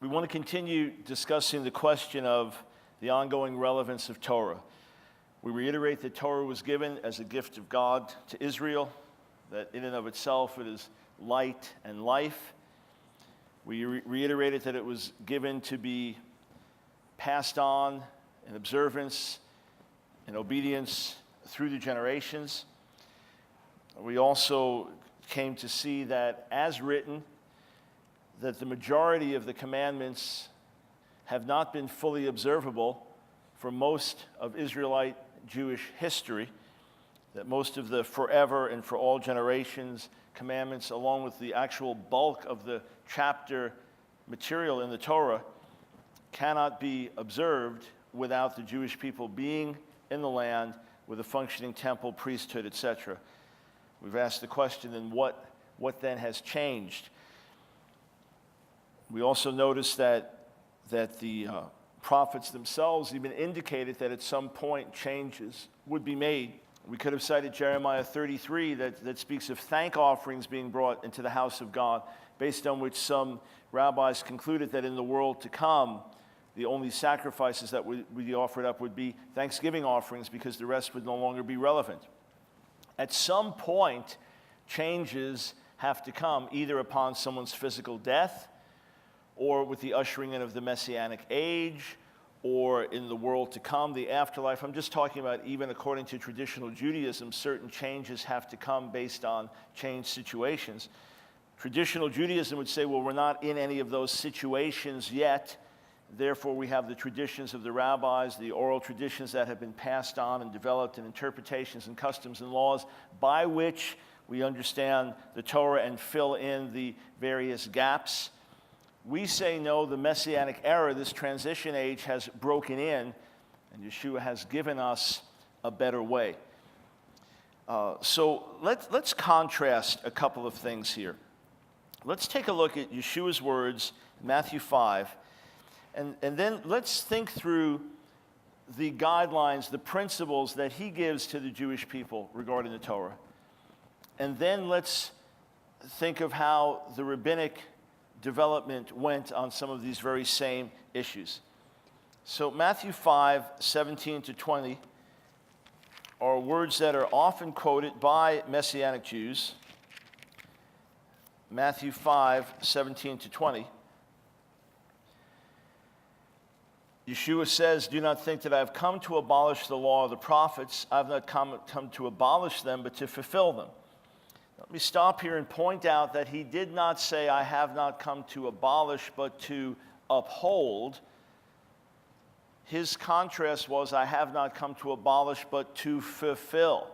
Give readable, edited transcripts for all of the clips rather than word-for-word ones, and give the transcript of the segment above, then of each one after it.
We want to continue discussing the question of the ongoing relevance of Torah. We reiterate that Torah was given as a gift of God to Israel, that in and of itself it is light and life. We reiterated that it was given to be passed on in observance and obedience through the generations. We also came to see that, as written, that the majority of the commandments have not been fully observable for most of Israelite Jewish history, that most of the forever and for all generations commandments, along with the actual bulk of the chapter material in the Torah, cannot be observed without the Jewish people being in the land with a functioning temple, priesthood, etc. We've asked the question, then what then has changed? We also noticed that the prophets themselves even indicated that at some point changes would be made. We could have cited Jeremiah 33 that speaks of thank offerings being brought into the house of God, based on which some rabbis concluded that in the world to come, the only sacrifices that would be offered up would be thanksgiving offerings, because the rest would no longer be relevant. At some point, changes have to come, either upon someone's physical death, or with the ushering in of the Messianic age, or in the world to come, the afterlife. I'm just talking about even according to traditional Judaism, certain changes have to come based on changed situations. Traditional Judaism would say, well, we're not in any of those situations yet, therefore we have the traditions of the rabbis, the oral traditions that have been passed on and developed, and interpretations and customs and laws by which we understand the Torah and fill in the various gaps. We say no, the Messianic era, this transition age, has broken in, and Yeshua has given us a better way. So let's contrast a couple of things here. Let's take a look at Yeshua's words, Matthew 5, and then let's think through the guidelines, the principles that he gives to the Jewish people regarding the Torah. And then let's think of how the rabbinic development went on some of these very same issues. So Matthew 5, 17 to 20 are words that are often quoted by Messianic Jews. Matthew 5, 17 to 20. Yeshua says, "Do not think that I have come to abolish the law of the prophets. I have not come to abolish them, but to fulfill them." Let me stop here and point out that he did not say, "I have not come to abolish, but to uphold." His contrast was, "I have not come to abolish, but to fulfill."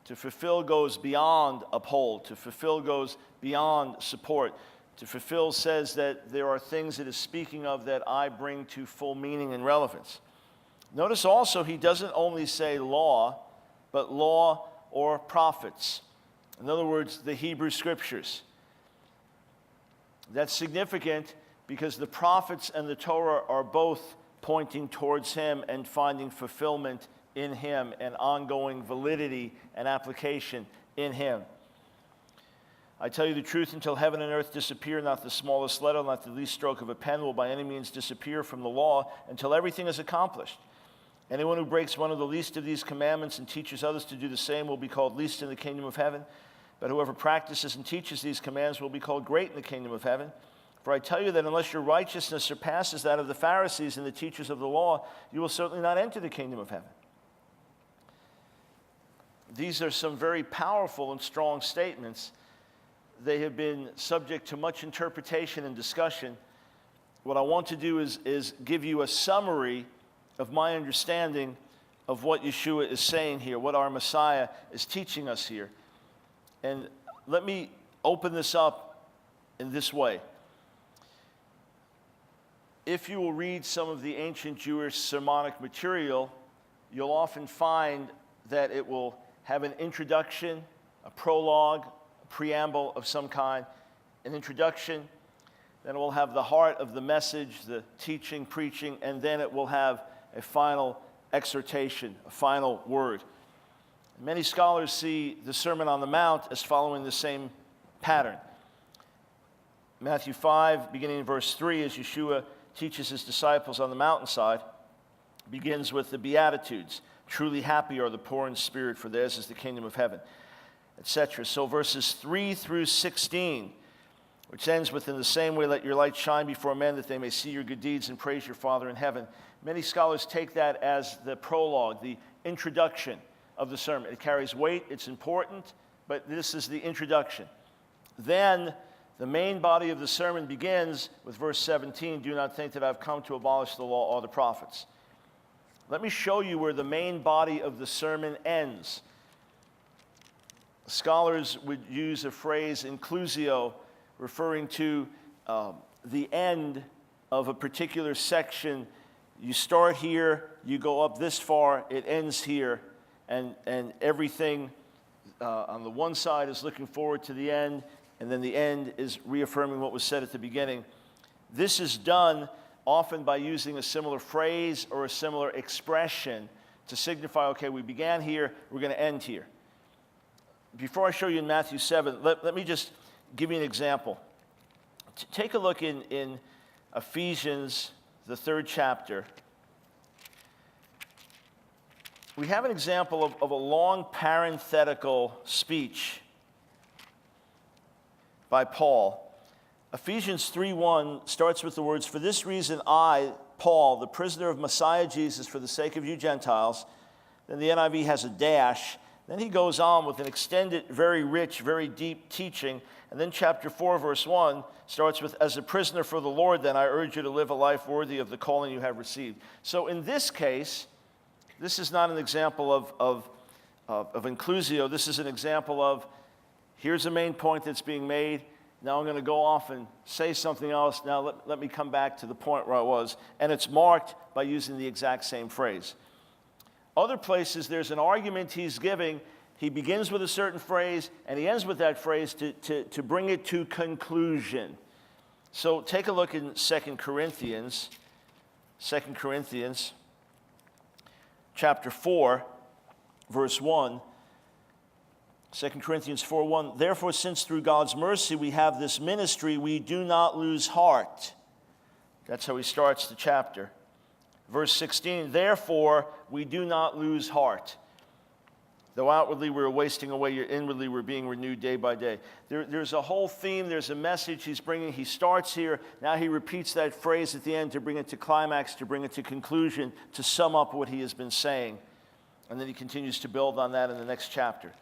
To fulfill goes beyond uphold. To fulfill goes beyond support. To fulfill says that there are things it is speaking of that I bring to full meaning and relevance. Notice also he doesn't only say law, but law or prophets. In other words, the Hebrew Scriptures. That's significant because the prophets and the Torah are both pointing towards him and finding fulfillment in him and ongoing validity and application in him. I tell you the truth, until heaven and earth disappear, not the smallest letter, not the least stroke of a pen will by any means disappear from the law until everything is accomplished. Anyone who breaks one of the least of these commandments and teaches others to do the same will be called least in the kingdom of heaven. But whoever practices and teaches these commands will be called great in the kingdom of heaven. For I tell you that unless your righteousness surpasses that of the Pharisees and the teachers of the law, you will certainly not enter the kingdom of heaven. These are some very powerful and strong statements. They have been subject to much interpretation and discussion. What I want to do is give you a summary of my understanding of what Yeshua is saying here, what our Messiah is teaching us here. And let me open this up in this way. If you will read some of the ancient Jewish sermonic material, you'll often find that it will have an introduction, a prologue, a preamble of some kind, an introduction, then it will have the heart of the message, the teaching, preaching, and then it will have a final exhortation, a final word. Many scholars see the Sermon on the Mount as following the same pattern. Matthew 5, beginning in verse 3, as Yeshua teaches his disciples on the mountainside, begins with the Beatitudes. Truly happy are the poor in spirit, for theirs is the kingdom of heaven, etc. So verses 3 through 16, which ends with, in the same way, let your light shine before men, that they may see your good deeds and praise your Father in heaven. Many scholars take that as the prologue, the introduction of the sermon. It carries weight, it's important, but this is the introduction. Then the main body of the sermon begins with verse 17, do not think that I've come to abolish the law or the prophets. Let me show you where the main body of the sermon ends. Scholars would use a phrase, inclusio, referring to the end of a particular section. You start here, you go up this far, it ends here, and everything on the one side is looking forward to the end, and then the end is reaffirming what was said at the beginning. This is done often by using a similar phrase or a similar expression to signify, okay, we began here, we're going to end here. Before I show you in Matthew 7, let me just give you an example. Take a look in Ephesians, the 3rd chapter. We have an example of a long parenthetical speech by Paul. Ephesians 3:1 starts with the words, for this reason I, Paul, the prisoner of Messiah Jesus, for the sake of you Gentiles. Then the NIV has a dash. Then he goes on with an extended, very rich, very deep teaching. And then chapter 4, verse 1 starts with, as a prisoner for the Lord, then I urge you to live a life worthy of the calling you have received. So in this case, this is not an example of inclusio. This is an example of, here's a main point that's being made. Now I'm going to go off and say something else. Now let me come back to the point where I was. And it's marked by using the exact same phrase. Other places, there's an argument he's giving. He begins with a certain phrase, and he ends with that phrase to bring it to conclusion. So take a look in 2 Corinthians chapter 4, verse 1. 2 Corinthians 4:1, therefore, since through God's mercy we have this ministry, we do not lose heart. That's how he starts the chapter. Verse 16, therefore, we do not lose heart. Though outwardly we're wasting away, yet inwardly we're being renewed day by day. There's a whole theme, there's a message he's bringing. He starts here, now he repeats that phrase at the end to bring it to climax, to bring it to conclusion, to sum up what he has been saying. And then he continues to build on that in the next chapter.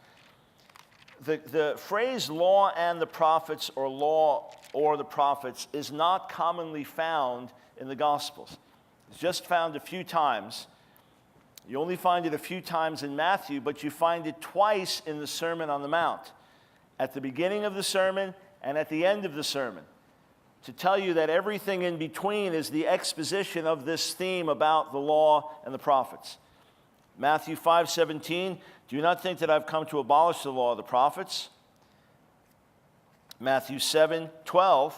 The phrase law and the prophets, or law or the prophets, is not commonly found in the Gospels. It's just found a few times. You only find it a few times in Matthew, but you find it twice in the Sermon on the Mount, at the beginning of the sermon and at the end of the sermon, to tell you that everything in between is the exposition of this theme about the law and the prophets. Matthew 5:17, do not think that I've come to abolish the law of the prophets. Matthew 7:12,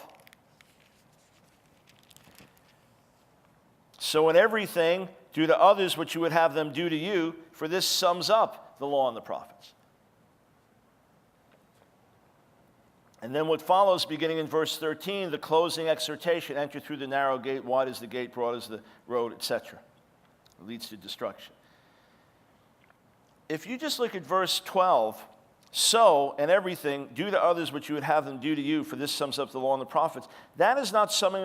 so in everything, do to others what you would have them do to you, for this sums up the law and the prophets. And then what follows, beginning in verse 13, the closing exhortation, enter through the narrow gate, wide is the gate, broad is the road, etc. It leads to destruction. If you just look at verse 12, so, and everything, do to others what you would have them do to you, for this sums up the law and the prophets, that is not summing